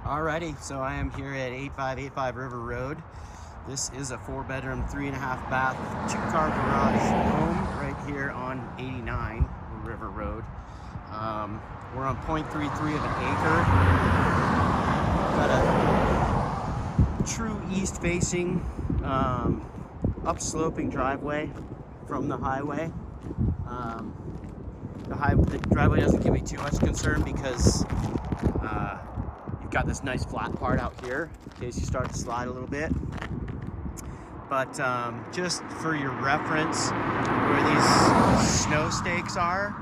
Alrighty, so I am here at 8585 River Road. This is a 4-bedroom, 3.5 bath, 2-car garage home right here on 89 River Road. We're on 0.33 of an acre. Got a true east-facing, upsloping driveway from the highway. The driveway doesn't give me too much concern because you've got this nice flat part out here in case you start to slide a little bit. But just for your reference, where these snow stakes are,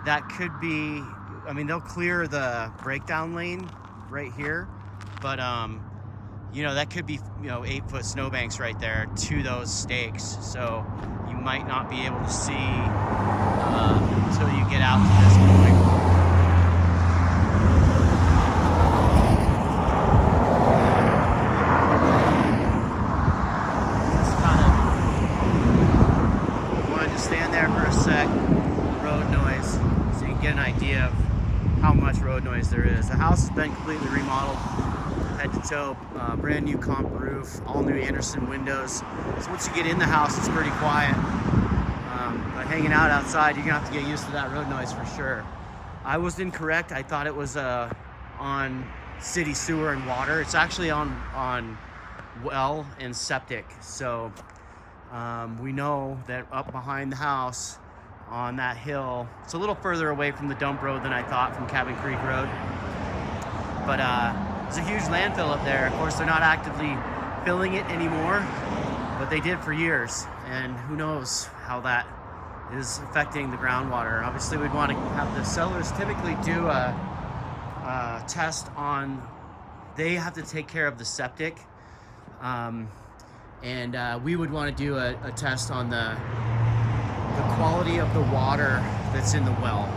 that could be, I mean, they'll clear the breakdown lane right here, but you know, that could be, 8-foot snowbanks right there to those stakes. So you might not be able to see until you get out to this point. Stand there for a sec, road noise, so you can get an idea of how much road noise there is. The house has been completely remodeled, head to toe, brand new comp roof, all new Anderson windows. So once you get in the house, it's pretty quiet. But hanging out outside, you're gonna have to get used to that road noise for sure. I was incorrect. I thought it was on city sewer and water. It's actually on well and septic. So we know that up behind the house on that hill, it's a little further away from the dump road than I thought from Cabin Creek Road. But there's a huge landfill up there. Of course, they're not actively filling it anymore, but they did for years. And who knows how that is affecting the groundwater. Obviously, we'd want to have the sellers typically do a test on, they have to take care of the septic. And we would want to do a test on the quality of the water that's in the well.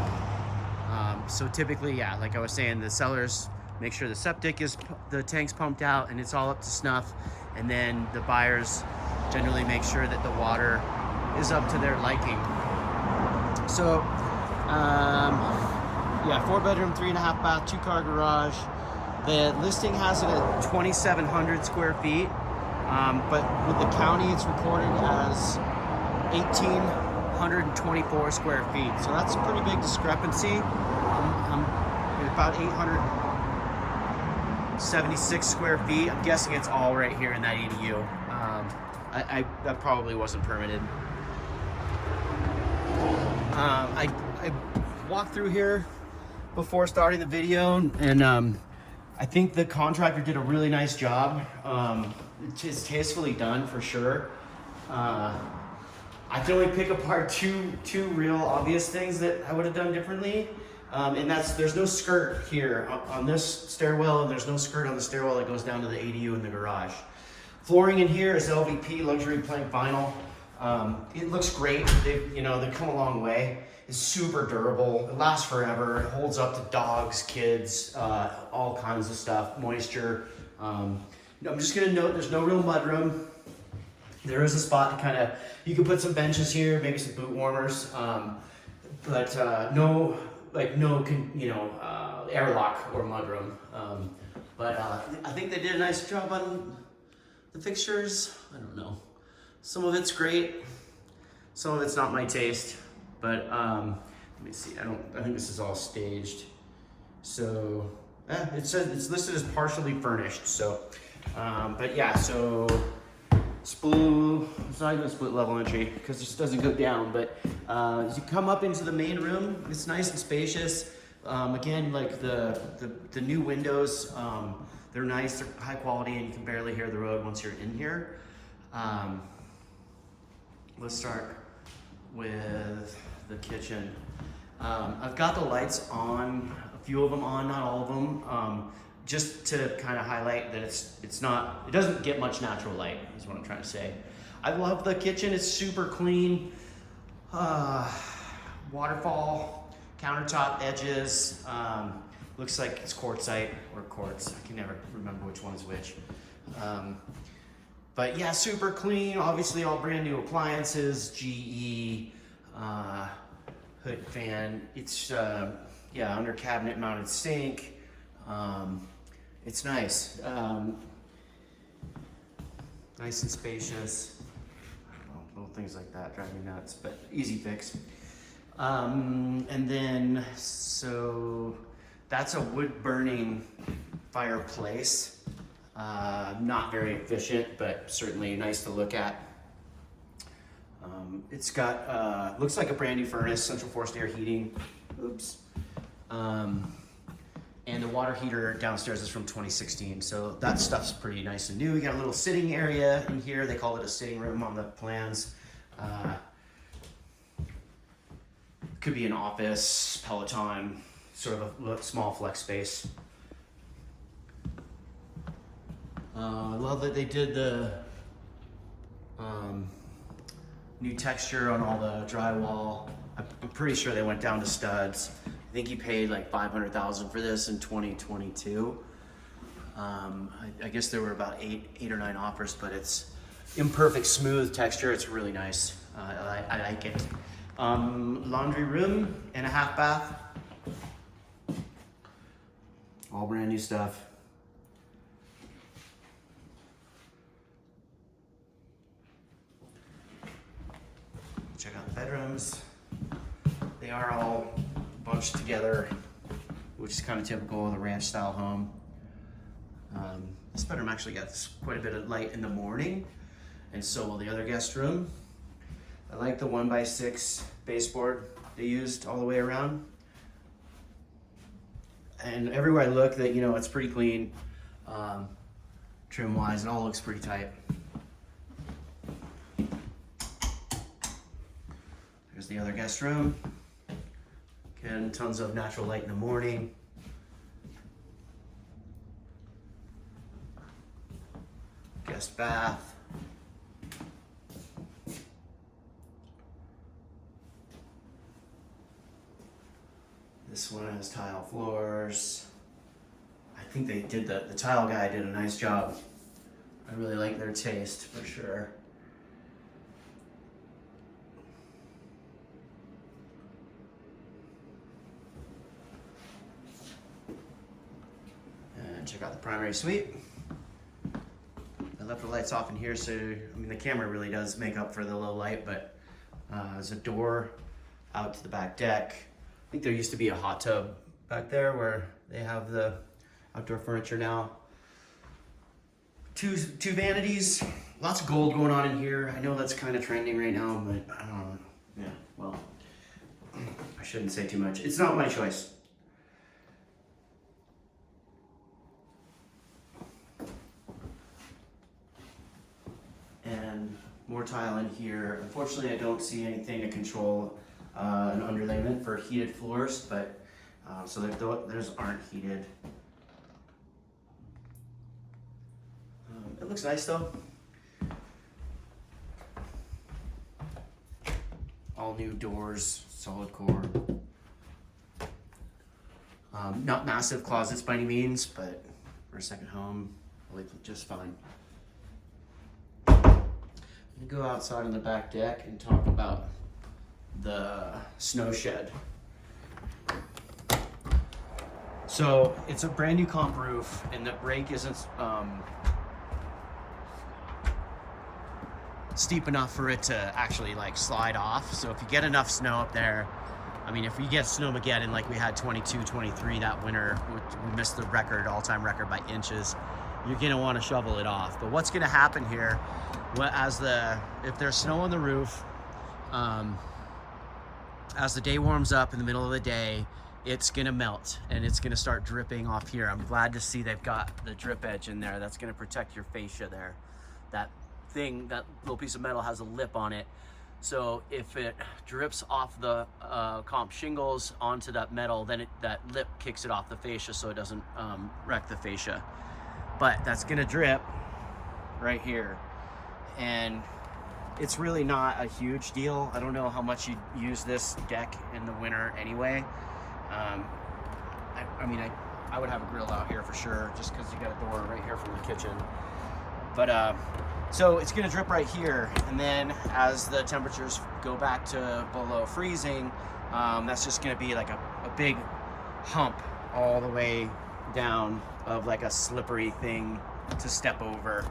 So typically, yeah, like I was saying, the sellers make sure the tank's pumped out and it's all up to snuff. And then the buyers generally make sure that the water is up to their liking. So, yeah, 4-bedroom, 3.5 bath, 2-car garage. The listing has it at 2,700 square feet. But with the county, it's recorded as 1,824 square feet. So that's a pretty big discrepancy. I'm about 876 square feet. I'm guessing it's all right here in that ADU. That probably wasn't permitted. I walked through here before starting the video, and I think the contractor did a really nice job. It's tastefully done for sure. I can only pick apart two real obvious things that I would have done differently. And there's no skirt here on this stairwell, and there's no skirt on the stairwell that goes down to the ADU in the garage. Flooring in here is LVP, luxury plank vinyl. It looks great. They've come a long way. It's super durable. It lasts forever. It holds up to dogs, kids, all kinds of stuff, moisture. I'm just gonna note there's no real mudroom. There is a spot to you can put some benches here, maybe some boot warmers, but no airlock or mudroom. But I think they did a nice job on the fixtures. I don't know. Some of it's great. Some of it's not my taste. But let me see. I think this is all staged. So it says it's listed as partially furnished. So, but yeah. So it's not even a split level entry because this doesn't go down. But as you come up into the main room, it's nice and spacious. Again, like the new windows, they're nice. They're high quality, and you can barely hear the road once you're in here. Let's start with the kitchen. I've got the lights on, a few of them on, not all of them, just to kind of highlight that it doesn't get much natural light, is what I'm trying to say. I love the kitchen. It's super clean. Waterfall, countertop edges. Looks like it's quartzite or quartz. I can never remember which one's which. But yeah, super clean. Obviously all brand new appliances, GE, hood fan. It's under cabinet mounted sink. It's nice. Nice and spacious. I don't know, little things like that drive me nuts, but easy fix. And then, so that's a wood burning fireplace. Not very efficient, but certainly nice to look at. It's got, looks like a brand new furnace, central forced air heating. Oops. And the water heater downstairs is from 2016, so that stuff's pretty nice and new. We got a little sitting area in here. They call it a sitting room on the plans. Could be an office, Peloton, sort of a small flex space. I love that they did the new texture on all the drywall. I'm pretty sure they went down to studs. I think he paid like $500,000 for this in 2022. I guess there were about eight or nine offers, but it's imperfect, smooth texture. It's really nice. I like it. Laundry room and a half bath. All brand new stuff. Check out the bedrooms. They are all bunched together, which is kind of typical of the ranch style home. This bedroom actually got quite a bit of light in the morning, and so will the other guest room. I like the 1x6 baseboard they used all the way around. And everywhere I look, that it's pretty clean, trim wise. It all looks pretty tight. There's the other guest room. Again, tons of natural light in the morning. Guest bath. This one has tile floors. I think they did the tile guy did a nice job. I really like their taste for sure. And check out the primary suite. I left the lights off in here, so the camera really does make up for the low light, but there's a door out to the back deck. I think there used to be a hot tub back there where they have the outdoor furniture now. Two vanities, lots of gold going on in here. I know that's kind of trending right now, but I don't know. Yeah, well, I shouldn't say too much. It's not my choice. And more tile in here. Unfortunately, I don't see anything to control an underlayment for heated floors, but so those aren't heated. It looks nice though. All new doors, solid core. Not massive closets by any means, but for a second home, I like just fine. I'm gonna go outside on the back deck and talk about the snow shed. So it's a brand new comp roof, and the break isn't steep enough for it to actually like slide off. So if you get enough snow up there, if we get snowmageddon like we had 22, 23 that winter, we missed the all-time record by inches, you're gonna want to shovel it off. But what's gonna happen here, if there's snow on the roof, as the day warms up in the middle of the day, it's gonna melt and it's gonna start dripping off here. I'm glad to see they've got the drip edge in there. That's gonna protect your fascia there. That little piece of metal has a lip on it. So if it drips off the comp shingles onto that metal, then that lip kicks it off the fascia so it doesn't wreck the fascia. But that's gonna drip right here. And it's really not a huge deal. I don't know how much you use this deck in the winter anyway. I would have a grill out here for sure, just because you got a door right here from the kitchen. But so it's gonna drip right here, and then as the temperatures go back to below freezing, that's just gonna be like a big hump all the way down of like a slippery thing to step over.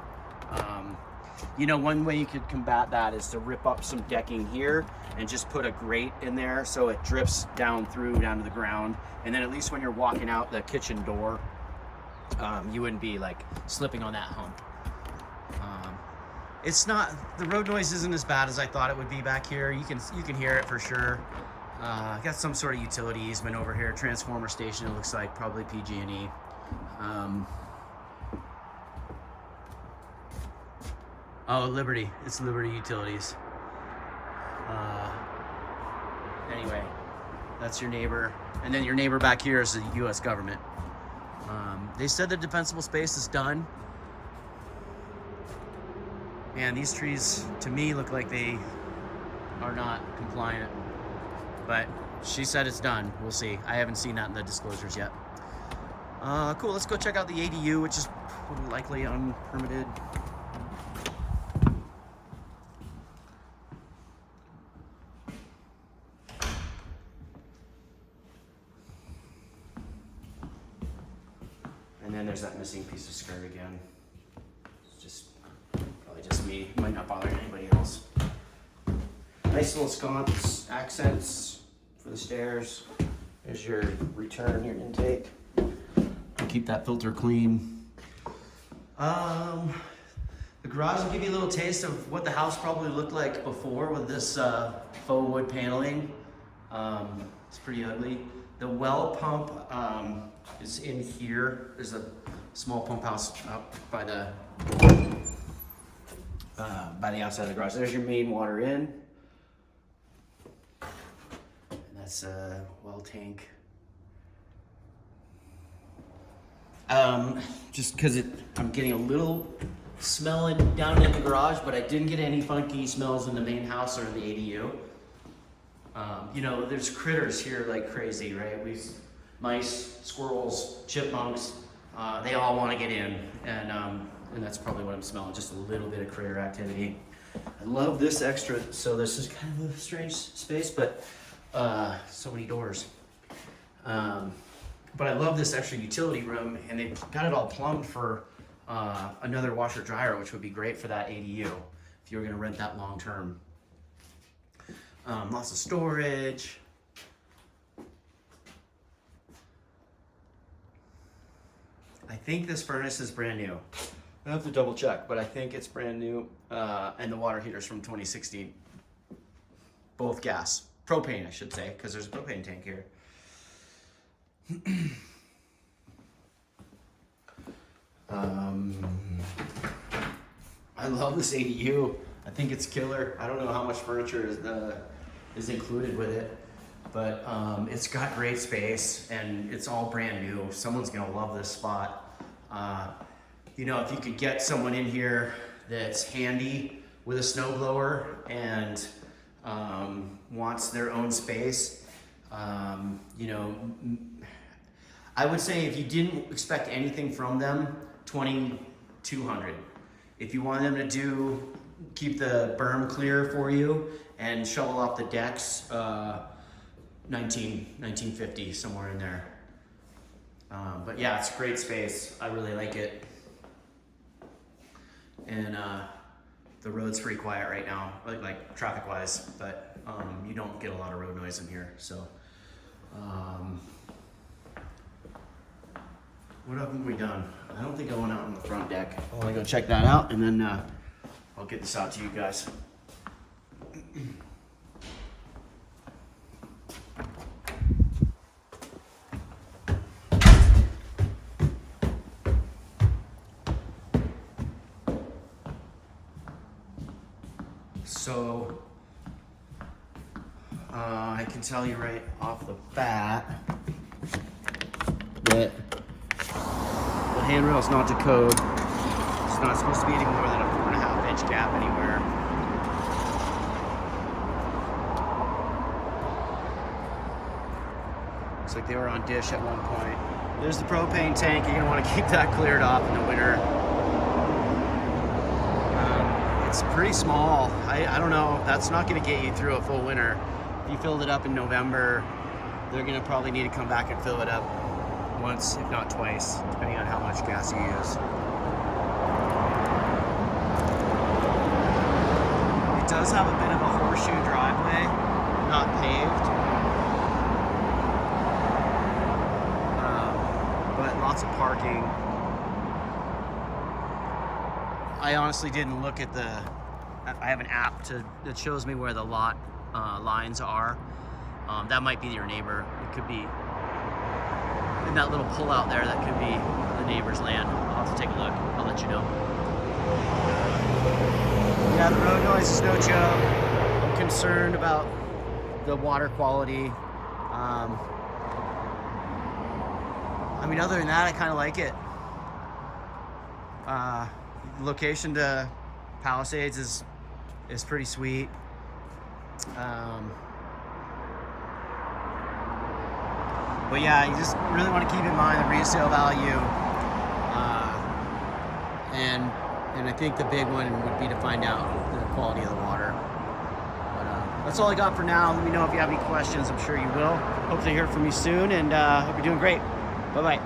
You know, one way you could combat that is to rip up some decking here and just put a grate in there so it drips down to the ground. And then at least when you're walking out the kitchen door, you wouldn't be like slipping on that hump. It's not, the road noise isn't as bad as I thought it would be back here. You can hear it for sure. Got some sort of utility easement over here, transformer station, it looks like, probably PG&E. Oh, Liberty, it's Liberty Utilities. Anyway, that's your neighbor. And then your neighbor back here is the US government. They said the defensible space is done. Man, these trees, to me, look like they are not compliant. But she said it's done. We'll see. I haven't seen that in the disclosures yet. Cool, let's go check out the ADU, which is likely unpermitted. And then there's that missing piece of skirt again. It's just probably just me. Might not bother anybody else. Nice little sconce accents for the stairs. There's your return, your intake. Keep that filter clean. The garage will give you a little taste of what the house probably looked like before with this faux wood paneling. It's pretty ugly. The well pump is in here. There's a small pump house up by the outside of the garage. There's your main water in. And that's a well tank. Just because I'm getting a little smell down in the garage, but I didn't get any funky smells in the main house or in the ADU. You know, there's critters here like crazy, right? Mice, squirrels, chipmunks, they all want to get in, and that's probably what I'm smelling, just a little bit of critter activity. I love this extra, so this is kind of a strange space, but so many doors. But I love this extra utility room, and they've got it all plumbed for another washer dryer, which would be great for that ADU if you were going to rent that long term. Lots of storage. I think this furnace is brand new. I have to double check, but I think it's brand new. And the water heater's from 2016. Both gas. Propane, I should say, because there's a propane tank here. I love this ADU. I think it's killer. I don't know how much furniture is included with it, but it's got great space and it's all brand new. Someone's gonna love this spot. You know, if you could get someone in here that's handy with a snowblower and wants their own space, you know, I would say if you didn't expect anything from them, $2,200. If you want them to keep the berm clear for you and shovel off the decks, $1,950, somewhere in there. But yeah, it's a great space. I really like it. And the road's pretty quiet right now, like traffic-wise, but you don't get a lot of road noise in here. So, what haven't we done? I don't think I went out on the front deck. I want to go check that out, and then I'll get this out to you guys. So, I can tell you right off the bat that the handrail is not to code. It's not supposed to be any more than a 4.5 inch gap anywhere. Looks like they were on dish at one point. There's the propane tank. You're gonna want to keep that cleared off in the winter. It's pretty small. I don't know. That's not gonna get you through a full winter. If you filled it up in November, they're gonna probably need to come back and fill it up once, if not twice, depending on how much gas you use. It does have a bit of a horseshoe driveway, not paved, but lots of parking. I honestly didn't look at I have an app that shows me where the lot lines are. That might be your neighbor. It could be in that little pull out there. That could be the neighbor's land. I'll have to take a look. I'll let you know. Yeah, the road noise is no joke. I'm concerned about the water quality. I mean, other than that, I kind of like it. Location to Palisades is pretty sweet. But yeah, you just really want to keep in mind the resale value, and I think the big one would be to find out the quality of the water. But that's all I got for now. Let me know if you have any questions. I'm sure you will. Hope to hear from you soon, and hope you're doing great. Bye bye.